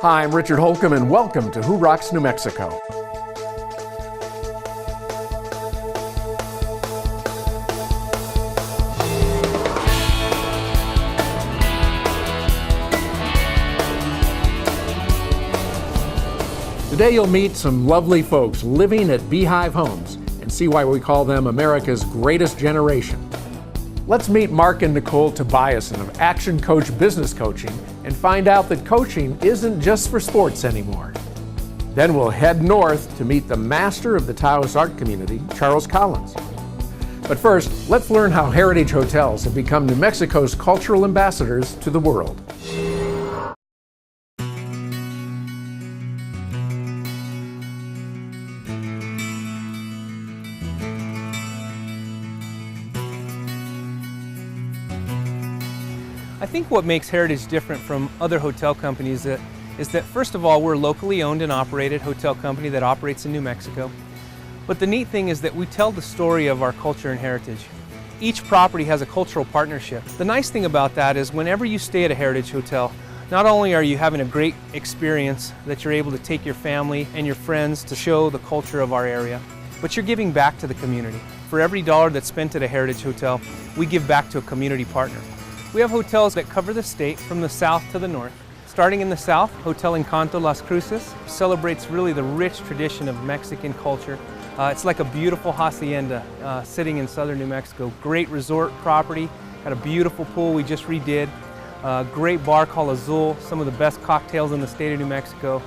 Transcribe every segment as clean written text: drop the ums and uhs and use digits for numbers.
Hi, I'm Richard Holcomb, and welcome to Who Rocks New Mexico. Today you'll meet some lovely folks living at Beehive Homes and see why we call them America's greatest generation. Let's meet Mark and Nicole Tobiasen of Action Coach Business Coaching and find out that coaching isn't just for sports anymore. Then we'll head north to meet the master of the Taos art community, Charles Collins. But first, let's learn how Heritage Hotels have become New Mexico's cultural ambassadors to the world. I think what makes Heritage different from other hotel companies is that first of all, we're a locally owned and operated hotel company that operates in New Mexico. But the neat thing is that we tell the story of our culture and heritage. Each property has a cultural partnership. The nice thing about that is whenever you stay at a Heritage Hotel, not only are you having a great experience that you're able to take your family and your friends to show the culture of our area, but you're giving back to the community. For every dollar that's spent at a Heritage Hotel, we give back to a community partner. We have hotels that cover the state from the south to the north. Starting in the south, Hotel Encanto Las Cruces celebrates really the rich tradition of Mexican culture. It's like a beautiful hacienda sitting in southern New Mexico. Great resort property, got a beautiful pool we just redid. Great bar called Azul, some of the best cocktails in the state of New Mexico.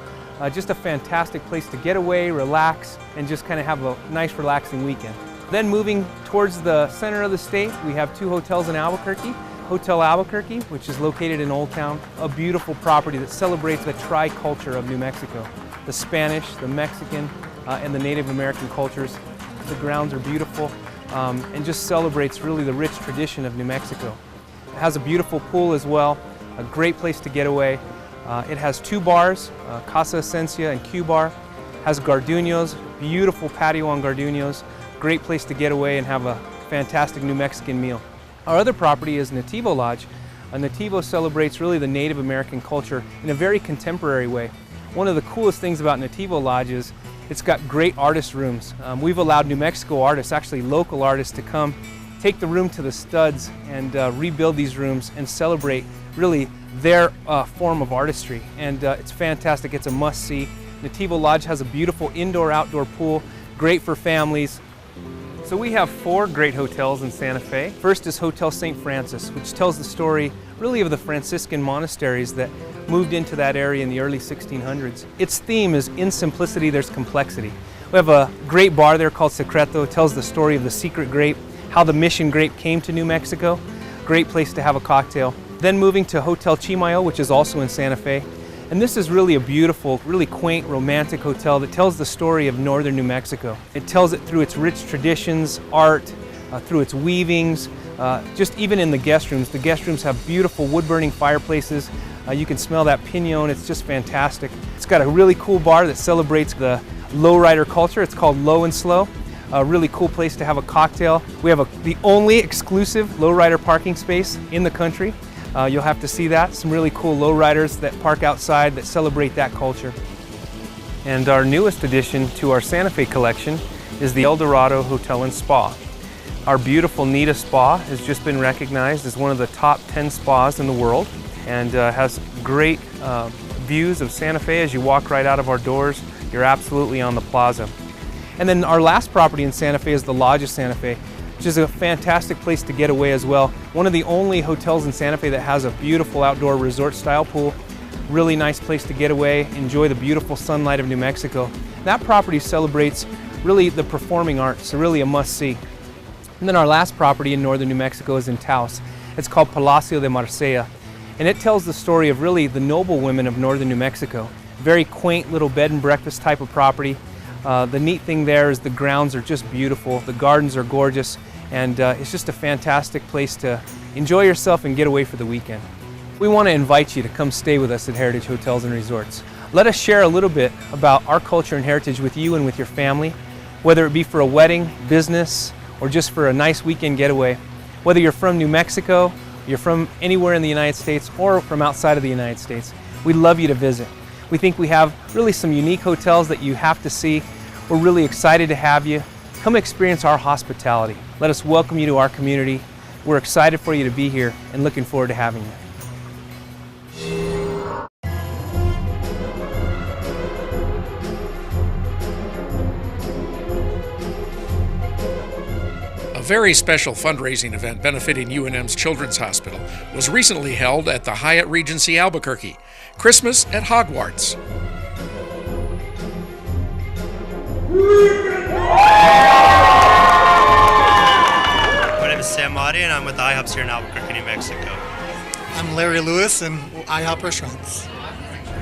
Just a fantastic place to get away, relax, and just kind of have a nice relaxing weekend. Then moving towards the center of the state, we have two hotels in Albuquerque. Hotel Albuquerque, which is located in Old Town, a beautiful property that celebrates the tri-culture of New Mexico. The Spanish, the Mexican, and the Native American cultures. The grounds are beautiful and just celebrates really the rich tradition of New Mexico. It has a beautiful pool as well, a great place to get away. It has two bars, Casa Esencia and Q Bar. Has Garduños, beautiful patio on Garduños, great place to get away and have a fantastic New Mexican meal. Our other property is Nativo Lodge. Nativo celebrates really the Native American culture in a very contemporary way. One of the coolest things about Nativo Lodge is it's got great artist rooms. We've allowed New Mexico artists, actually local artists, to come, take the room to the studs and rebuild these rooms and celebrate really their form of artistry. And it's fantastic, it's a must-see. Nativo Lodge has a beautiful indoor-outdoor pool, great for families. So we have four great hotels in Santa Fe. First is Hotel St. Francis, which tells the story really of the Franciscan monasteries that moved into that area in the early 1600s. Its theme is in simplicity there's complexity. We have a great bar there called Secreto. It tells the story of the secret grape, how the mission grape came to New Mexico. Great place to have a cocktail. Then moving to Hotel Chimayo, which is also in Santa Fe. And this is really a beautiful, really quaint, romantic hotel that tells the story of northern New Mexico. It tells it through its rich traditions, art, through its weavings, just even in the guest rooms. The guest rooms have beautiful wood-burning fireplaces. You can smell that piñon, it's just fantastic. It's got a really cool bar that celebrates the lowrider culture. It's called Low and Slow. A really cool place to have a cocktail. We have the only exclusive lowrider parking space in the country. You'll have to see that. Some really cool lowriders that park outside that celebrate that culture. And our newest addition to our Santa Fe collection is the El Dorado Hotel and Spa. Our beautiful Nita Spa has just been recognized as one of the top 10 spas in the world and has great views of Santa Fe. As you walk right out of our doors, you're absolutely on the plaza. And then our last property in Santa Fe is the Lodge of Santa Fe, which is a fantastic place to get away as well. One of the only hotels in Santa Fe that has a beautiful outdoor resort style pool. Really nice place to get away, enjoy the beautiful sunlight of New Mexico. That property celebrates really the performing arts, so really a must-see. And then our last property in northern New Mexico is in Taos. It's called Palacio de Marsella, and it tells the story of really the noble women of northern New Mexico. Very quaint little bed and breakfast type of property. The neat thing there is the grounds are just beautiful, the gardens are gorgeous, and it's just a fantastic place to enjoy yourself and get away for the weekend. We want to invite you to come stay with us at Heritage Hotels and Resorts. Let us share a little bit about our culture and heritage with you and with your family, whether it be for a wedding, business, or just for a nice weekend getaway. Whether you're from New Mexico you're from anywhere in the United States or from outside of the United States, we'd love you to visit. We think we have really some unique hotels that you have to see. We're really excited to have you. Come experience our hospitality. Let us welcome you to our community. We're excited for you to be here and looking forward to having you. A very special fundraising event benefiting UNM's Children's Hospital was recently held at the Hyatt Regency Albuquerque, Christmas at Hogwarts. My name is Sam Motti, and I'm with IHOPs here in Albuquerque, New Mexico. I'm Larry Lewis in IHOP Restaurants.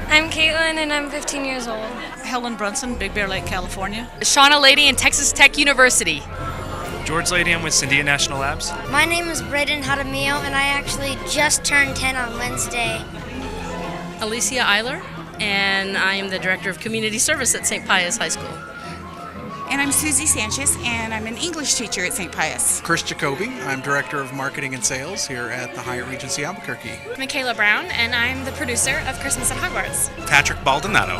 I'm Caitlin and I'm 15 years old. Helen Brunson, Big Bear Lake, California. Shauna Lady in Texas Tech University. George Lady, I'm with Sandia National Labs. My name is Braden Jaramillo, and I actually just turned 10 on Wednesday. Alicia Eiler, and I am the Director of Community Service at St. Pius High School. And I'm Susie Sanchez, and I'm an English teacher at St. Pius. Chris Jacoby, I'm Director of Marketing and Sales here at the Hyatt Regency Albuquerque. Michaela Brown, and I'm the producer of Christmas at Hogwarts. Patrick Baldonado.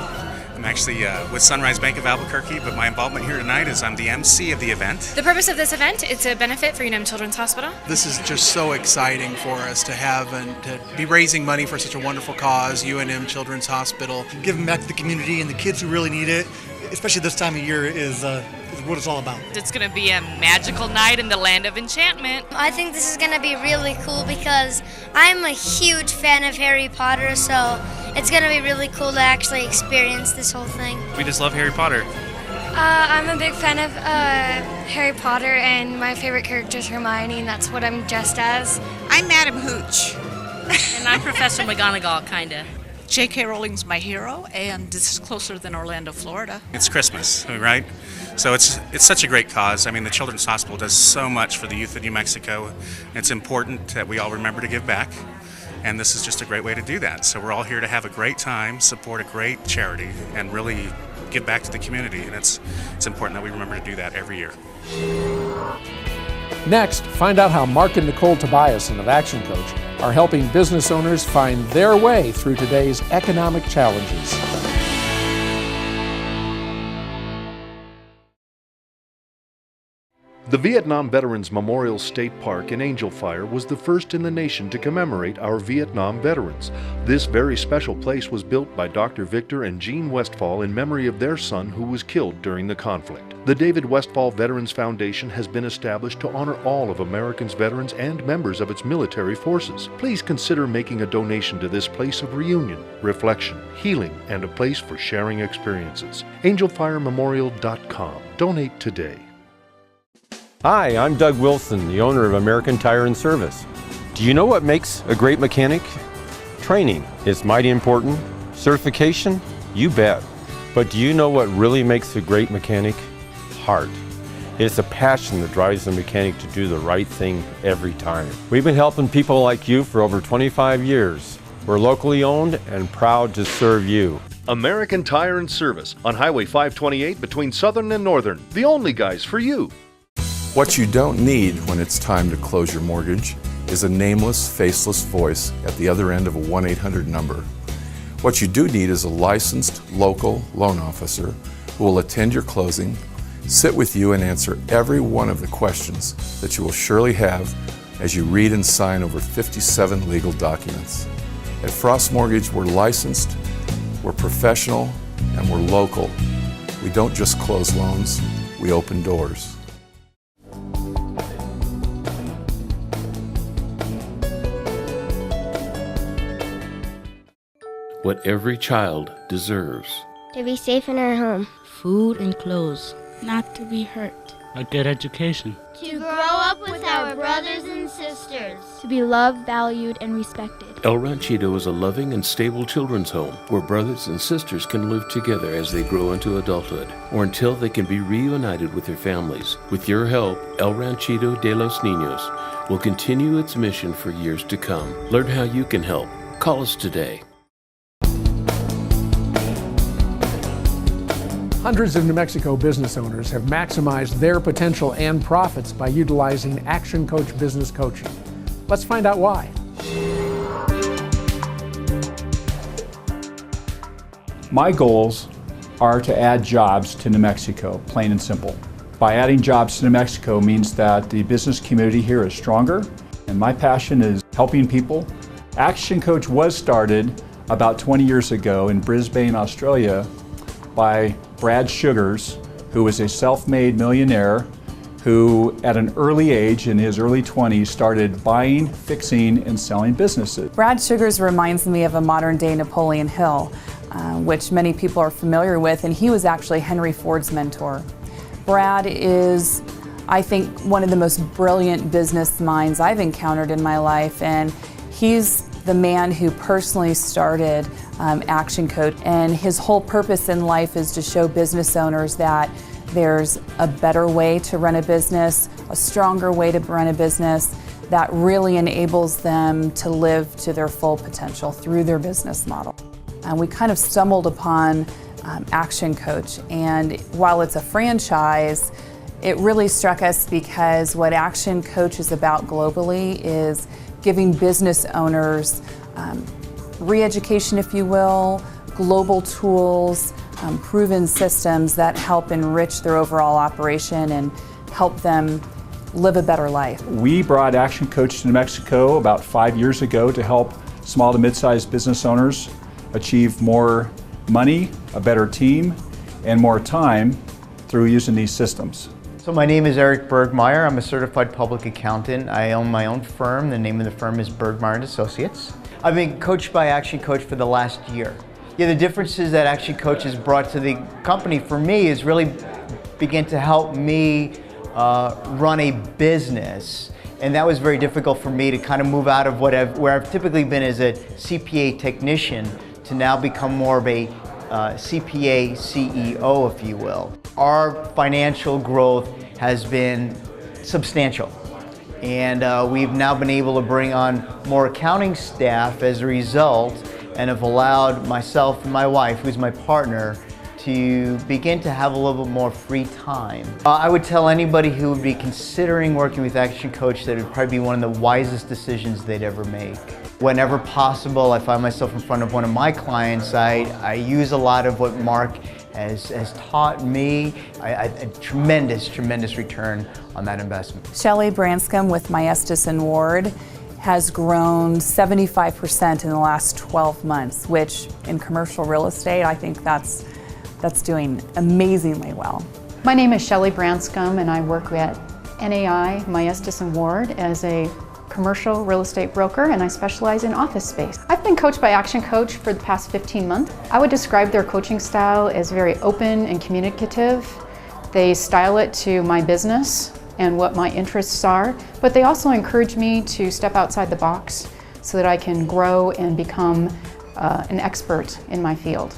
I'm actually with Sunrise Bank of Albuquerque, but my involvement here tonight is I'm the MC of the event. The purpose of this event is to benefit for UNM Children's Hospital. This is just so exciting for us to have and to be raising money for such a wonderful cause, UNM Children's Hospital. Giving back to the community and the kids who really need it, especially this time of year, is what it's all about. It's going to be a magical night in the land of enchantment. I think this is going to be really cool because I'm a huge fan of Harry Potter, so it's going to be really cool to actually experience this whole thing. We just love Harry Potter. I'm a big fan of Harry Potter, and my favorite character is Hermione, and that's what I'm dressed as. I'm Madam Hooch. And I'm Professor McGonagall, kinda. J.K. Rowling's my hero, and this is closer than Orlando, Florida. It's Christmas, right? So it's such a great cause. I mean, the Children's Hospital does so much for the youth of New Mexico. It's important that we all remember to give back, and this is just a great way to do that. So we're all here to have a great time, support a great charity, and really give back to the community, and it's important that we remember to do that every year. Next, find out how Mark and Nicole Tobiasen of Action Coach are helping business owners find their way through today's economic challenges. The Vietnam Veterans Memorial State Park in Angel Fire was the first in the nation to commemorate our Vietnam veterans. This very special place was built by Dr. Victor and Jean Westfall in memory of their son who was killed during the conflict. The David Westfall Veterans Foundation has been established to honor all of America's veterans and members of its military forces. Please consider making a donation to this place of reunion, reflection, healing, and a place for sharing experiences. AngelFireMemorial.com. Donate today. Hi, I'm Doug Wilson, the owner of American Tire and Service. Do you know what makes a great mechanic? Training is mighty important. Certification? You bet. But do you know what really makes a great mechanic? Heart. It's a passion that drives the mechanic to do the right thing every time. We've been helping people like you for over 25 years. We're locally owned and proud to serve you. American Tire and Service on Highway 528 between Southern and Northern. The only guys for you. What you don't need when it's time to close your mortgage is a nameless, faceless voice at the other end of a 1-800 number. What you do need is a licensed local loan officer who will attend your closing, sit with you and answer every one of the questions that you will surely have as you read and sign over 57 legal documents. At Frost Mortgage, we're licensed, we're professional, and we're local. We don't just close loans, we open doors. What every child deserves. To be safe in our home. Food and clothes. Not to be hurt. A good education. To grow up with our brothers and sisters. To be loved, valued, and respected. El Ranchito is a loving and stable children's home where brothers and sisters can live together as they grow into adulthood or until they can be reunited with their families. With your help, El Ranchito de los Niños will continue its mission for years to come. Learn how you can help. Call us today. Hundreds of New Mexico business owners have maximized their potential and profits by utilizing Action Coach Business Coaching. Let's find out why. My goals are to add jobs to New Mexico, plain and simple. By adding jobs to New Mexico means that the business community here is stronger, and my passion is helping people. Action Coach was started about 20 years ago in Brisbane, Australia by Brad Sugars, who was a self-made millionaire who at an early age, in his early 20s, started buying, fixing, and selling businesses. Brad Sugars reminds me of a modern-day Napoleon Hill, which many people are familiar with, and he was actually Henry Ford's mentor. Brad is, I think, one of the most brilliant business minds I've encountered in my life, and he's the man who personally started Action Coach, and his whole purpose in life is to show business owners that there's a better way to run a business, a stronger way to run a business that really enables them to live to their full potential through their business model. And we kind of stumbled upon Action Coach, and while it's a franchise, it really struck us because what Action Coach is about globally is giving business owners re-education, if you will, global tools, proven systems that help enrich their overall operation and help them live a better life. We brought Action Coach to New Mexico about 5 years ago to help small to mid-sized business owners achieve more money, a better team, and more time through using these systems. So my name is Eric Bergmeyer. I'm a certified public accountant. I own my own firm. The name of the firm is Bergmeyer & Associates. I've been coached by Action Coach for the last year. Yeah, the differences that Action Coach has brought to the company for me is really begin to help me run a business. And that was very difficult for me to kind of move out of where I've typically been as a CPA technician to now become more of a CPA CEO, if you will. Our financial growth has been substantial. And we've now been able to bring on more accounting staff as a result, and have allowed myself and my wife, who's my partner, to begin to have a little bit more free time. I would tell anybody who would be considering working with Action Coach that it would probably be one of the wisest decisions they'd ever make. Whenever possible, I find myself in front of one of my clients, I use a lot of what Mark has taught me, a tremendous return on that investment. Shelley Branscombe with Maestas & Ward has grown 75% in the last 12 months, which in commercial real estate, I think that's doing amazingly well. My name is Shelley Branscombe, and I work at NAI Maestas & Ward as a commercial real estate broker, and I specialize in office space. I've been coached by Action Coach for the past 15 months. I would describe their coaching style as very open and communicative. They style it to my business and what my interests are, but they also encourage me to step outside the box so that I can grow and become an expert in my field.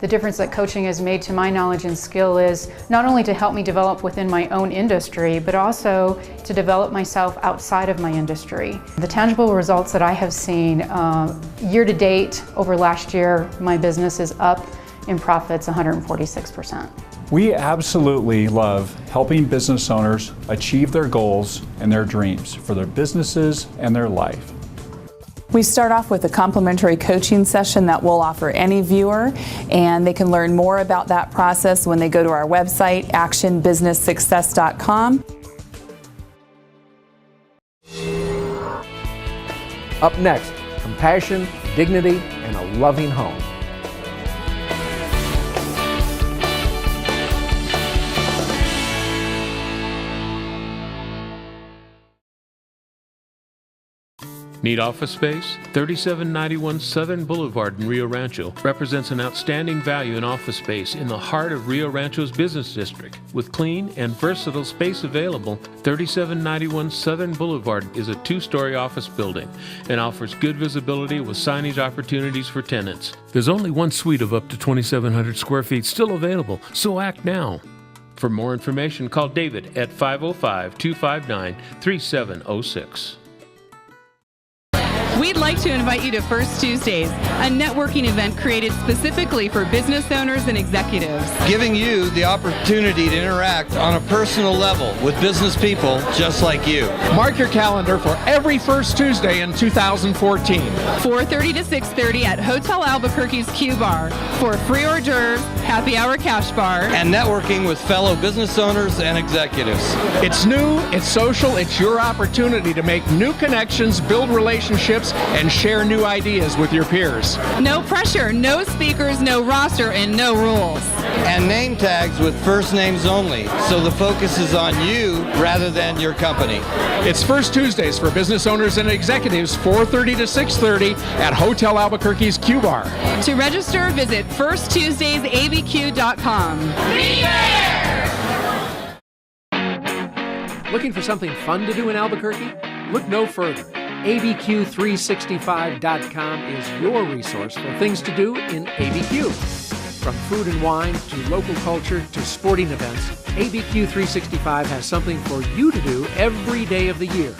The difference that coaching has made to my knowledge and skill is not only to help me develop within my own industry, but also to develop myself outside of my industry. The tangible results that I have seen year to date over last year, my business is up in profits 146%. We absolutely love helping business owners achieve their goals and their dreams for their businesses and their life. We start off with a complimentary coaching session that we'll offer any viewer, and they can learn more about that process when they go to our website, actionbusinesssuccess.com. Up next, compassion, dignity, and a loving home. Need office space? 3791 Southern Boulevard in Rio Rancho represents an outstanding value in office space in the heart of Rio Rancho's business district. With clean and versatile space available, 3791 Southern Boulevard is a 2-story office building and offers good visibility with signage opportunities for tenants. There's only one suite of up to 2,700 square feet still available, so act now. For more information, call David at 505-259-3706. We'd like to invite you to First Tuesdays, a networking event created specifically for business owners and executives. Giving you the opportunity to interact on a personal level with business people just like you. Mark your calendar for every first Tuesday in 2014. 4:30 to 6:30 at Hotel Albuquerque's Q Bar for free hors d'oeuvres, happy hour cash bar, and networking with fellow business owners and executives. It's new, it's social, it's your opportunity to make new connections, build relationships, and share new ideas with your peers. No pressure, no speakers, no roster, and no rules. And name tags with first names only, so the focus is on you rather than your company. It's First Tuesdays for business owners and executives, 4:30 to 6:30 at Hotel Albuquerque's Q Bar. To register, visit firsttuesdaysabq.com. Be there! Looking for something fun to do in Albuquerque? Look no further. ABQ365.com is your resource for things to do in ABQ. From food and wine to local culture to sporting events, ABQ365 has something for you to do every day of the year.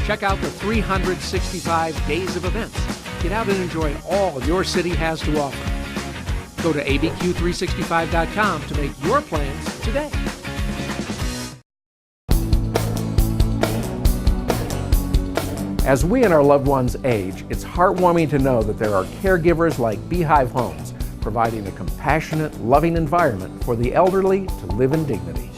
Check out the 365 days of events. Get out and enjoy all your city has to offer. Go to abq365.com to make your plans today. As we and our loved ones age, it's heartwarming to know that there are caregivers like Beehive Homes, providing a compassionate, loving environment for the elderly to live in dignity.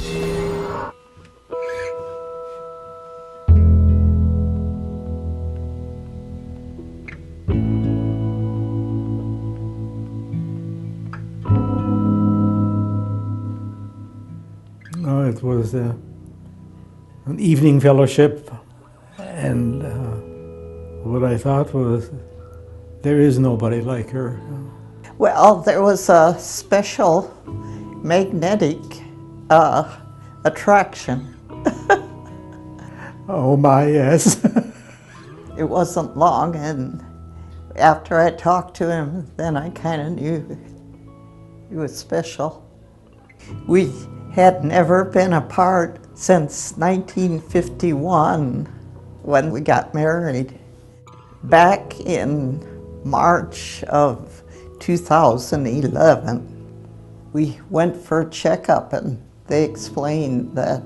It was an evening fellowship, and what I thought was, there is nobody like her. Well, there was a special magnetic attraction. Oh my, yes. It wasn't long, and after I talked to him, then I kind of knew he was special. We had never been apart since 1951 when we got married. Back in March of 2011, we went for a checkup, and they explained that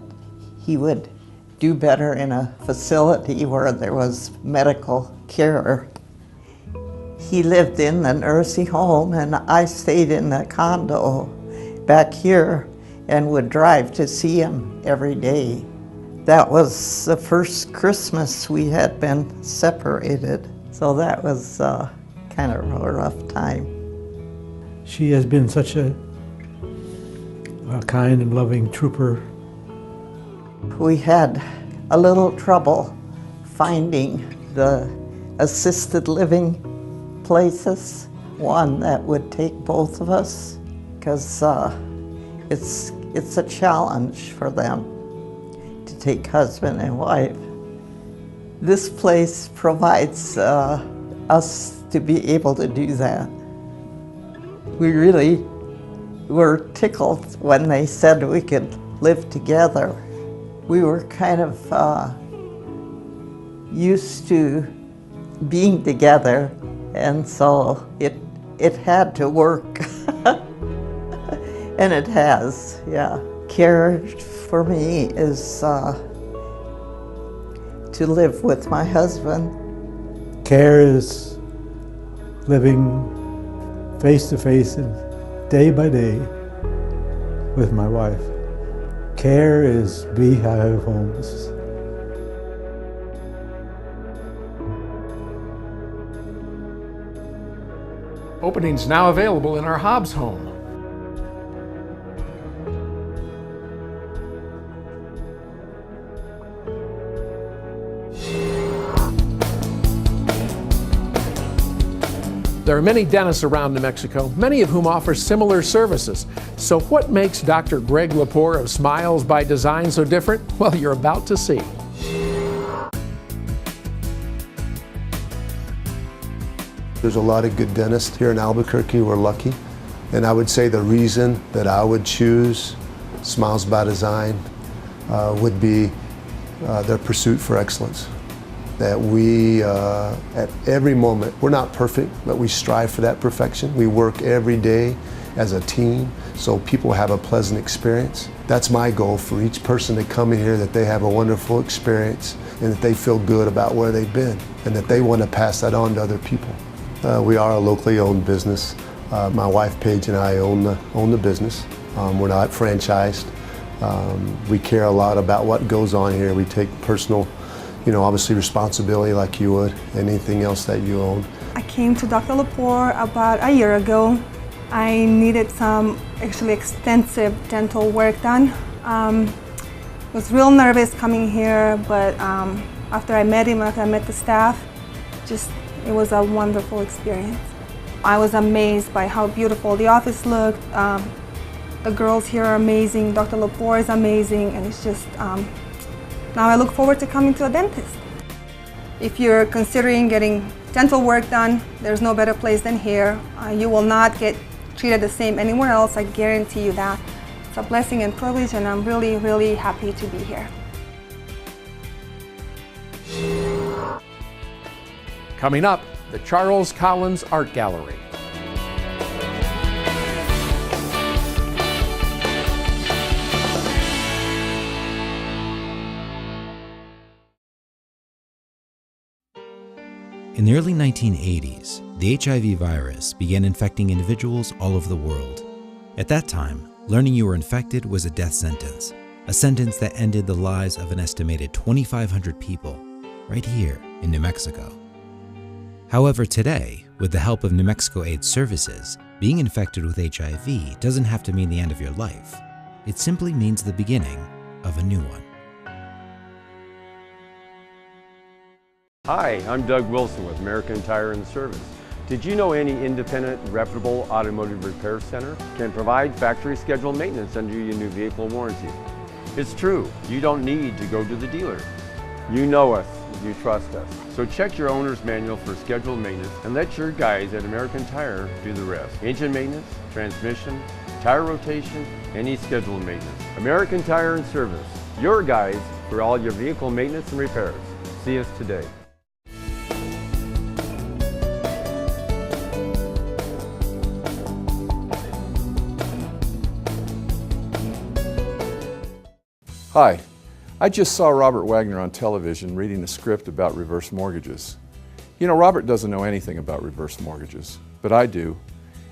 he would do better in a facility where there was medical care. He lived in the nursing home, and I stayed in the condo back here and would drive to see him every day. That was the first Christmas we had been separated, so that was kind of a rough time. She has been such a kind and loving trooper. We had a little trouble finding the assisted living places, one that would take both of us, because it's a challenge for them to take husband and wife. This place provides us to be able to do that. We really were tickled when they said we could live together. We were kind of used to being together, and so it had to work. And it has, yeah. Care for me is to live with my husband. Care is living face to face and day by day with my wife. Care is Beehive Homes. Openings now available in our Hobbs home. There are many dentists around New Mexico, many of whom offer similar services. So what makes Dr. Greg Lepore of Smiles by Design so different? Well, you're about to see. There's a lot of good dentists here in Albuquerque. We're lucky. And I would say the reason that I would choose Smiles by Design would be their pursuit for excellence. that we, at every moment, we're not perfect, but we strive for that perfection. We work every day as a team so people have a pleasant experience. That's my goal for each person to come in here, that they have a wonderful experience and that they feel good about where they've been and that they want to pass that on to other people. We are a locally owned business. My wife Paige and I own the business. We're not franchised. We care a lot about what goes on here. We take personal, obviously responsibility like you would anything else that you own. I came to Dr. Lepore about a year ago. I needed some actually extensive dental work done. Was real nervous coming here, but after I met him, after I met the staff, it was a wonderful experience. I was amazed by how beautiful the office looked. The girls here are amazing, Dr. Lepore is amazing, and it's just, now I look forward to coming to a dentist. If you're considering getting dental work done, there's no better place than here. You will not get treated the same anywhere else, I guarantee you that. It's a blessing and privilege, and I'm really, really happy to be here. Coming up, the Charles Collins Art Gallery. In the early 1980s, the HIV virus began infecting individuals all over the world. At that time, learning you were infected was a death sentence, a sentence that ended the lives of an estimated 2,500 people right here in New Mexico. However, today, with the help of New Mexico AIDS Services, being infected with HIV doesn't have to mean the end of your life. It simply means the beginning of a new one. Hi, I'm Doug Wilson with American Tire and Service. Did you know any independent, reputable automotive repair center can provide factory scheduled maintenance under your new vehicle warranty? It's true, you don't need to go to the dealer. You know us, you trust us. So check your owner's manual for scheduled maintenance and let your guys at American Tire do the rest. Engine maintenance, transmission, tire rotation, any scheduled maintenance. American Tire and Service, your guys for all your vehicle maintenance and repairs. See us today. Hi, I just saw Robert Wagner on television reading a script about reverse mortgages. You know, Robert doesn't know anything about reverse mortgages, but I do.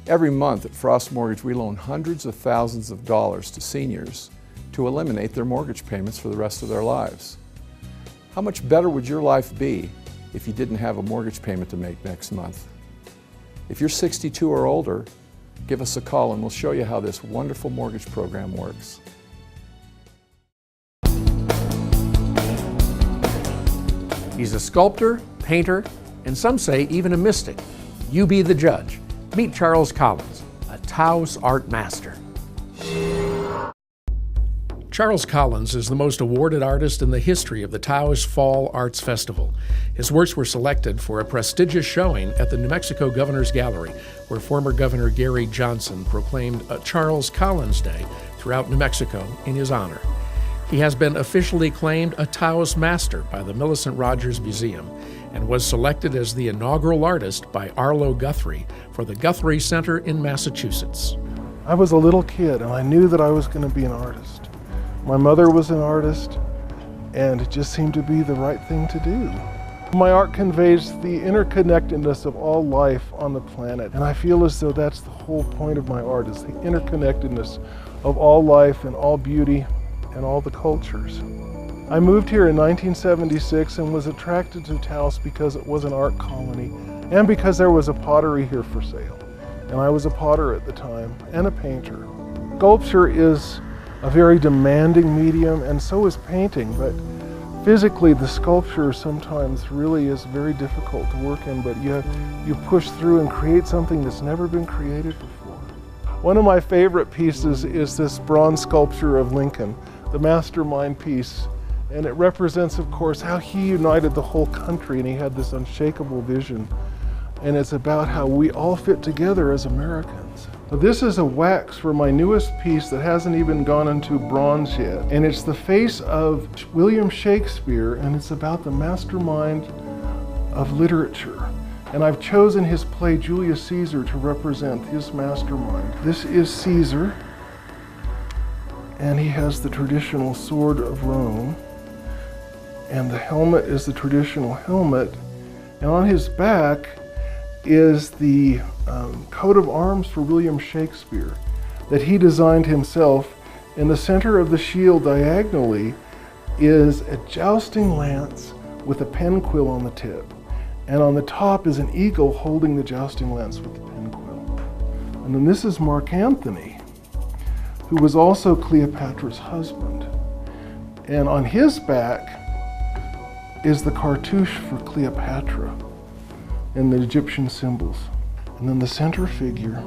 Every month at Frost Mortgage, we loan hundreds of thousands of dollars to seniors to eliminate their mortgage payments for the rest of their lives. How much better would your life be if you didn't have a mortgage payment to make next month? If you're 62 or older, give us a call and we'll show you how this wonderful mortgage program works. He's a sculptor, painter, and some say even a mystic. You be the judge. Meet Charles Collins, a Taos art master. Charles Collins is the most awarded artist in the history of the Taos Fall Arts Festival. His works were selected for a prestigious showing at the New Mexico Governor's Gallery, where former Governor Gary Johnson proclaimed a Charles Collins Day throughout New Mexico in his honor. He has been officially claimed a Taos Master by the Millicent Rogers Museum and was selected as the inaugural artist by Arlo Guthrie for the Guthrie Center in Massachusetts. I was a little kid and I knew that I was going to be an artist. My mother was an artist and it just seemed to be the right thing to do. My art conveys the interconnectedness of all life on the planet, and I feel as though that's the whole point of my art, is the interconnectedness of all life and all beauty and all the cultures. I moved here in 1976 and was attracted to Taos because it was an art colony and because there was a pottery here for sale. And I was a potter at the time and a painter. Sculpture is a very demanding medium, and so is painting, but physically the sculpture sometimes really is very difficult to work in, but you push through and create something that's never been created before. One of my favorite pieces is this bronze sculpture of Lincoln, the mastermind piece, and it represents, of course, how he united the whole country, and he had this unshakable vision. And it's about how we all fit together as Americans. This is a wax for my newest piece that hasn't even gone into bronze yet. And it's the face of William Shakespeare, and it's about the mastermind of literature. And I've chosen his play Julius Caesar to represent his mastermind. This is Caesar, and he has the traditional sword of Rome, and the helmet is the traditional helmet, and on his back is the coat of arms for William Shakespeare that he designed himself. In the center of the shield diagonally is a jousting lance with a pen quill on the tip, and on the top is an eagle holding the jousting lance with the pen quill. And then this is Mark Antony, who was also Cleopatra's husband, and on his back is the cartouche for Cleopatra and the Egyptian symbols. And then the center figure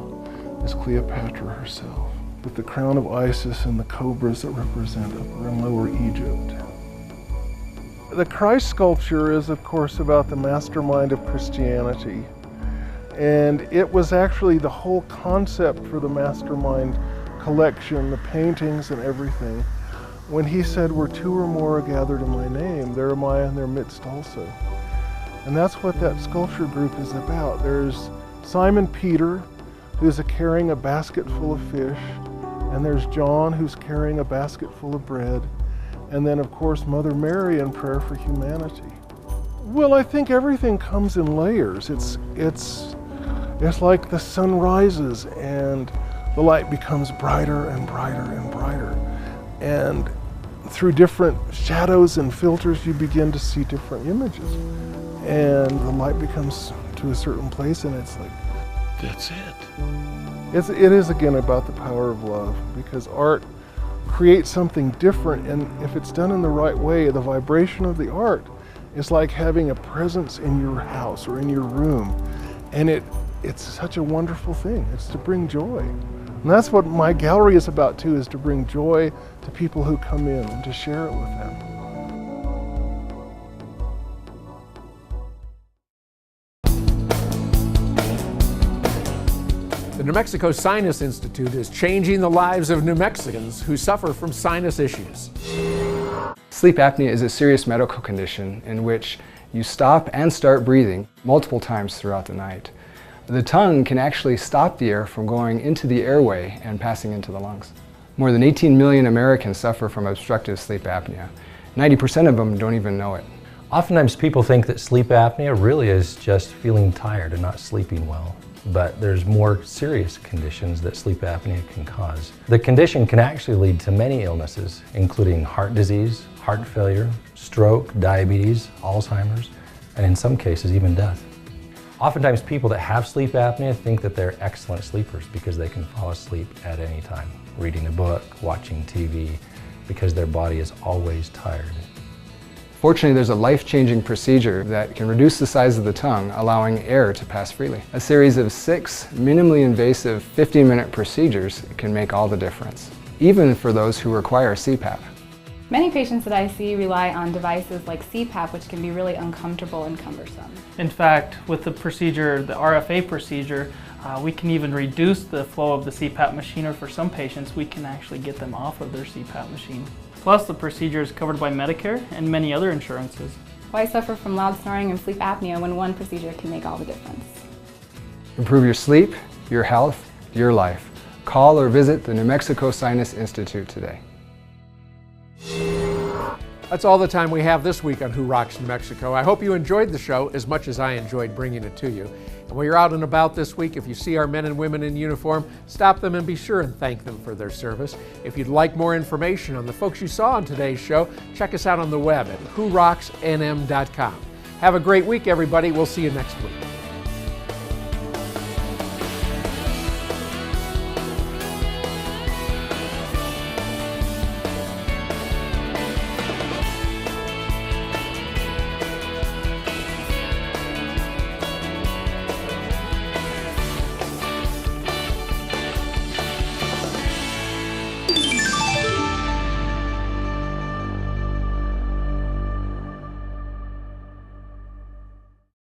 is Cleopatra herself, with the crown of Isis and the cobras that represent Upper and Lower Egypt. The Christ sculpture is, of course, about the mastermind of Christianity. And it was actually the whole concept for the mastermind collection, the paintings and everything. When he said, "Where two or more are gathered in my name, there am I in their midst also." And that's what that sculpture group is about. There's Simon Peter, who's carrying a basket full of fish, and there's John, who's carrying a basket full of bread, and then of course Mother Mary in prayer for humanity. Well, I think everything comes in layers. It's like the sun rises and the light becomes brighter and brighter and brighter, and through different shadows and filters you begin to see different images, and the light becomes to a certain place, and it's like, that's it. It is again about the power of love, because art creates something different, and if it's done in the right way, the vibration of the art is like having a presence in your house or in your room, and it's such a wonderful thing. It's to bring joy. And that's what my gallery is about too, is to bring joy to people who come in and to share it with them. The New Mexico Sinus Institute is changing the lives of New Mexicans who suffer from sinus issues. Sleep apnea is a serious medical condition in which you stop and start breathing multiple times throughout the night. The tongue can actually stop the air from going into the airway and passing into the lungs. More than 18 million Americans suffer from obstructive sleep apnea. 90% of them don't even know it. Oftentimes people think that sleep apnea really is just feeling tired and not sleeping well. But there's more serious conditions that sleep apnea can cause. The condition can actually lead to many illnesses, including heart disease, heart failure, stroke, diabetes, Alzheimer's, and in some cases even death. Oftentimes people that have sleep apnea think that they're excellent sleepers because they can fall asleep at any time, reading a book, watching TV, because their body is always tired. Fortunately, there's a life-changing procedure that can reduce the size of the tongue, allowing air to pass freely. A series of 6 minimally invasive 15-minute procedures can make all the difference, even for those who require CPAP. Many patients that I see rely on devices like CPAP, which can be really uncomfortable and cumbersome. In fact, with the procedure, the RFA procedure, we can even reduce the flow of the CPAP machine, or for some patients, we can actually get them off of their CPAP machine. Plus, the procedure is covered by Medicare and many other insurances. Why suffer from loud snoring and sleep apnea when one procedure can make all the difference? Improve your sleep, your health, your life. Call or visit the New Mexico Sinus Institute today. That's all the time we have this week on Who Rocks New Mexico. I hope you enjoyed the show as much as I enjoyed bringing it to you. And while you're out and about this week, if you see our men and women in uniform, stop them and be sure and thank them for their service. If you'd like more information on the folks you saw on today's show, check us out on the web at whorocksnm.com. Have a great week, everybody. We'll see you next week.